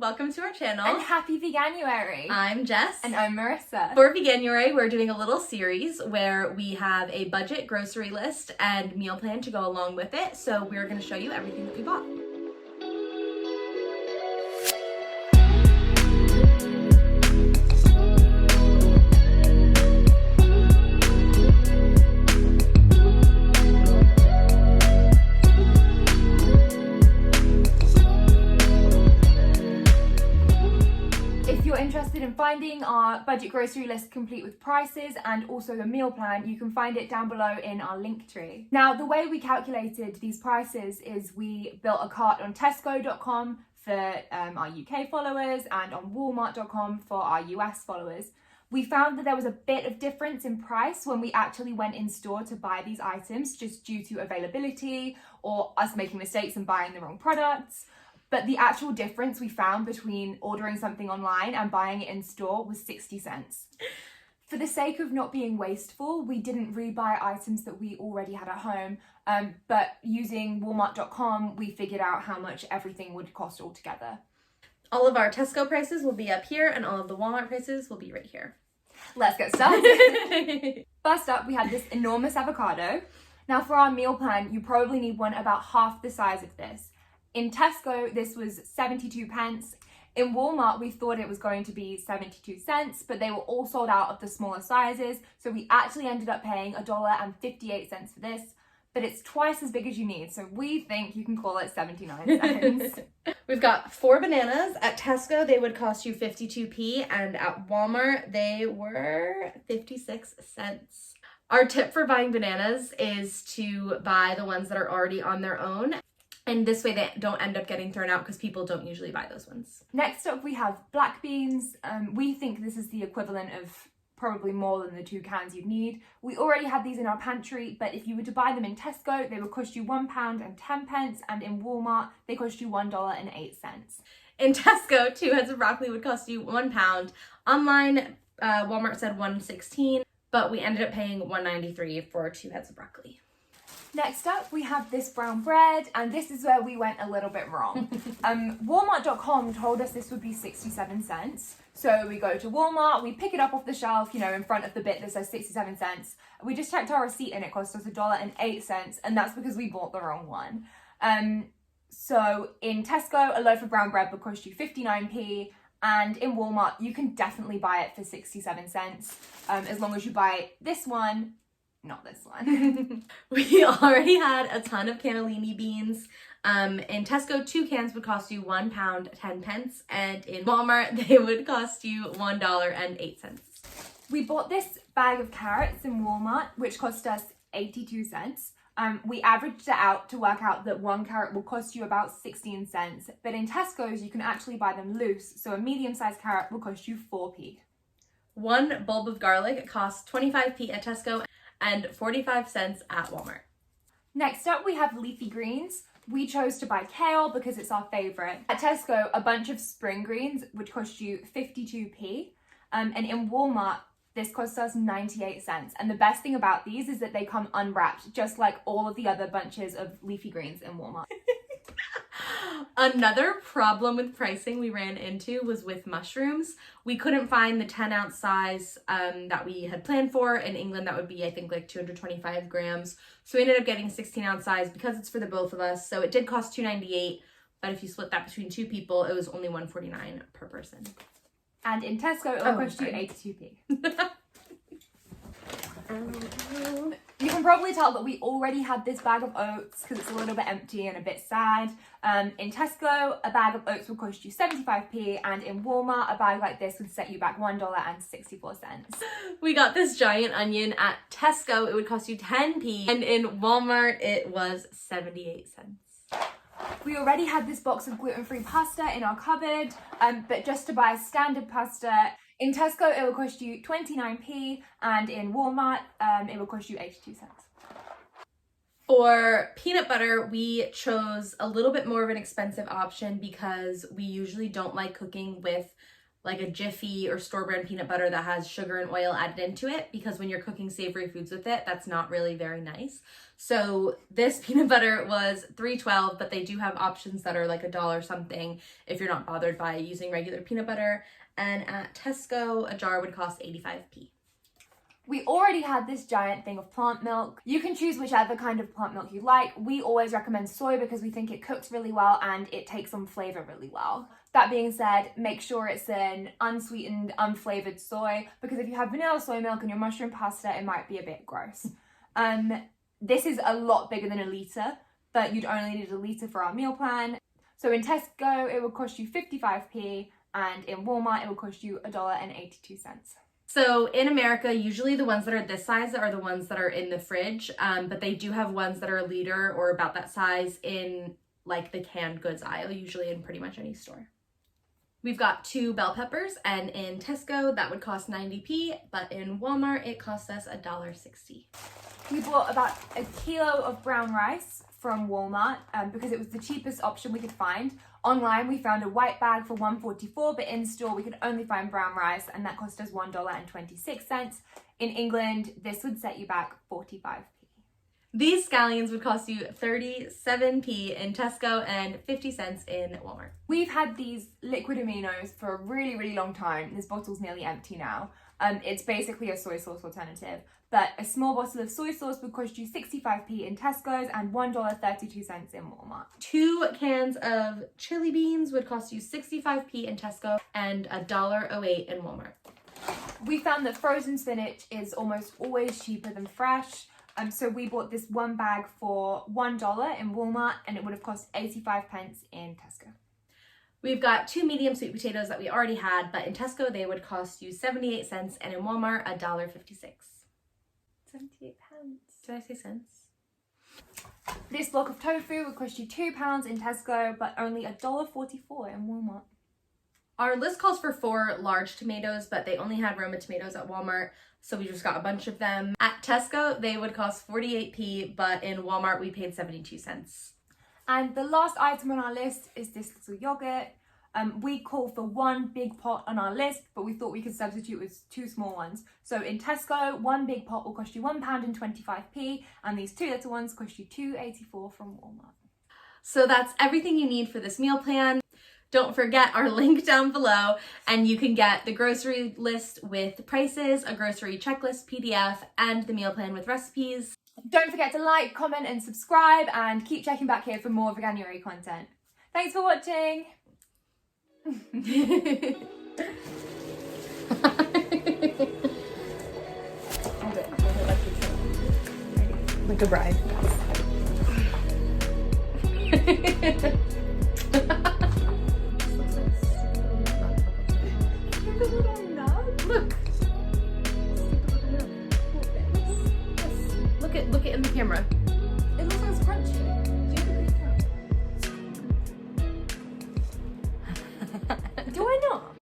welcome to our channel. And happy veganuary. I'm Jess. And I'm Marissa. For veganuary, we're doing a little series where we have a budget grocery list and meal plan to go along with it. So we're going to show you everything that we bought. Interested in finding our budget grocery list complete with prices and also the meal plan, you can find it down below in our link tree. Now, the way we calculated these prices is we built a cart on TESCO.com for our UK followers and on Walmart.com for our US followers. We found that there was a bit of difference in price when we actually went in store to buy these items, just due to availability or us making mistakes and buying the wrong products. But the actual difference we found between ordering something online and buying it in store was 60 cents. For the sake of not being wasteful, we didn't rebuy items that we already had at home, but using Walmart.com, we figured out how much everything would cost altogether. All of our Tesco prices will be up here and all of the Walmart prices will be right here. Let's get started. First up, we had this enormous avocado. Now for our meal plan, you probably need one about half the size of this. In Tesco, this was 72 pence. In Walmart, we thought it was going to be 72 cents, but they were all sold out of the smaller sizes. So we actually ended up paying $1.58 for this, but it's twice as big as you need. So we think you can call it 79 cents. We've got 4 bananas. At Tesco, they would cost you 52p, and at Walmart, they were 56 cents. Our tip for buying bananas is to buy the ones that are already on their own. And this way they don't end up getting thrown out because people don't usually buy those ones. Next up, we have black beans. We think this is the equivalent of probably more than the 2 cans you'd need. We already had these in our pantry, but if you were to buy them in Tesco, they would cost you £1.10, and in Walmart, they cost you $1.08. In Tesco, 2 heads of broccoli would cost you £1. Online, Walmart said $1.16, but we ended up paying $1.93 for 2 heads of broccoli. Next up, we have this brown bread, and this is where we went a little bit wrong. Walmart.com told us this would be 67 cents. So we go to Walmart, we pick it up off the shelf, in front of the bit that says 67 cents. We just checked our receipt and it cost us $1.08, and that's because we bought the wrong one. So in Tesco, a loaf of brown bread would cost you 59p, and in Walmart, you can definitely buy it for 67 cents, as long as you buy this one. Not this one. We already had a ton of cannellini beans. In Tesco, 2 cans would cost you £1.10, and in Walmart, they would cost you $1.08. We bought this bag of carrots in Walmart, which cost us 82 cents. We averaged it out to work out that 1 carrot will cost you about 16 cents, but in Tesco's, you can actually buy them loose, so a medium-sized carrot will cost you 4p. 1 bulb of garlic costs 25p at Tesco and 45 cents at Walmart. Next up, we have leafy greens. We chose to buy kale because it's our favorite. At Tesco, a bunch of spring greens would cost you 52p. And in Walmart, this cost us 98 cents. And the best thing about these is that they come unwrapped, just like all of the other bunches of leafy greens in Walmart. Another problem with pricing we ran into was with mushrooms. We couldn't find the 10-ounce size that we had planned for. In England, that would be, I think, like 225 grams. So we ended up getting 16-ounce size because it's for the both of us. So it did cost $2.98, but if you split that between 2 people, it was only $1.49 per person. And in Tesco, it will cost you 82p. You can probably tell that we already had this bag of oats because it's a little bit empty and a bit sad. In Tesco, a bag of oats would cost you 75p, and in Walmart, a bag like this would set you back $1.64. We got this giant onion at Tesco. It would cost you 10p, and in Walmart, it was 78 cents. We already had this box of gluten-free pasta in our cupboard, but just to buy standard pasta, in Tesco, it will cost you 29p, and in Walmart, it will cost you 82 cents. For peanut butter, we chose a little bit more of an expensive option because we usually don't like cooking with like a Jiffy or store brand peanut butter that has sugar and oil added into it, because when you're cooking savory foods with it, that's not really very nice. So this peanut butter was $3.12, but they do have options that are like $1 something if you're not bothered by using regular peanut butter. And at Tesco, a jar would cost 85p. We already had this giant thing of plant milk. You can choose whichever kind of plant milk you like. We always recommend soy because we think it cooks really well and it takes on flavour really well. That being said, make sure it's an unsweetened, unflavoured soy, because if you have vanilla soy milk in your mushroom pasta, it might be a bit gross. This is a lot bigger than a litre, but you'd only need a litre for our meal plan. So in Tesco, it would cost you 55p, and in Walmart, it would cost you $1.82. So in America, usually the ones that are this size are the ones that are in the fridge, but they do have ones that are a liter or about that size in like the canned goods aisle, usually in pretty much any store. We've got 2 bell peppers, and in Tesco that would cost 90p, but in Walmart it cost us $1.60. We bought about a kilo of brown rice from Walmart because it was the cheapest option we could find. Online we found a white bag for $1.44, but in store we could only find brown rice, and that cost us $1.26. In England, this would set you back 45p. These scallions would cost you 37p in Tesco and 50 cents in Walmart. We've had these liquid aminos for a really, really long time. This bottle's nearly empty now. It's basically a soy sauce alternative, but a small bottle of soy sauce would cost you 65p in Tesco's and $1.32 in Walmart. 2 cans of chili beans would cost you 65p in Tesco and $1.08 in Walmart. We found that frozen spinach is almost always cheaper than fresh. So we bought this one bag for $1 in Walmart, and it would have cost 85 pence in Tesco. We've got 2 medium sweet potatoes that we already had, but in Tesco they would cost you 78 cents and in Walmart $1.56. 78 pence. Did I say cents? This block of tofu would cost you £2 in Tesco, but only $1.44 in Walmart. Our list calls for 4 large tomatoes, but they only had Roma tomatoes at Walmart, so we just got a bunch of them. At Tesco, they would cost 48p, but in Walmart, we paid 72 cents. And the last item on our list is this little yogurt. We call for 1 big pot on our list, but we thought we could substitute with 2 small ones. So in Tesco, 1 big pot will cost you £1.25, and these 2 little ones cost you $2.84 from Walmart. So that's everything you need for this meal plan. Don't forget our link down below, and you can get the grocery list with prices, a grocery checklist PDF, and the meal plan with recipes. Don't forget to like, comment, and subscribe, and keep checking back here for more veganuary content. Thanks for watching! Like a bride. Look it in the camera. It looks like it's crunchy. Do I not?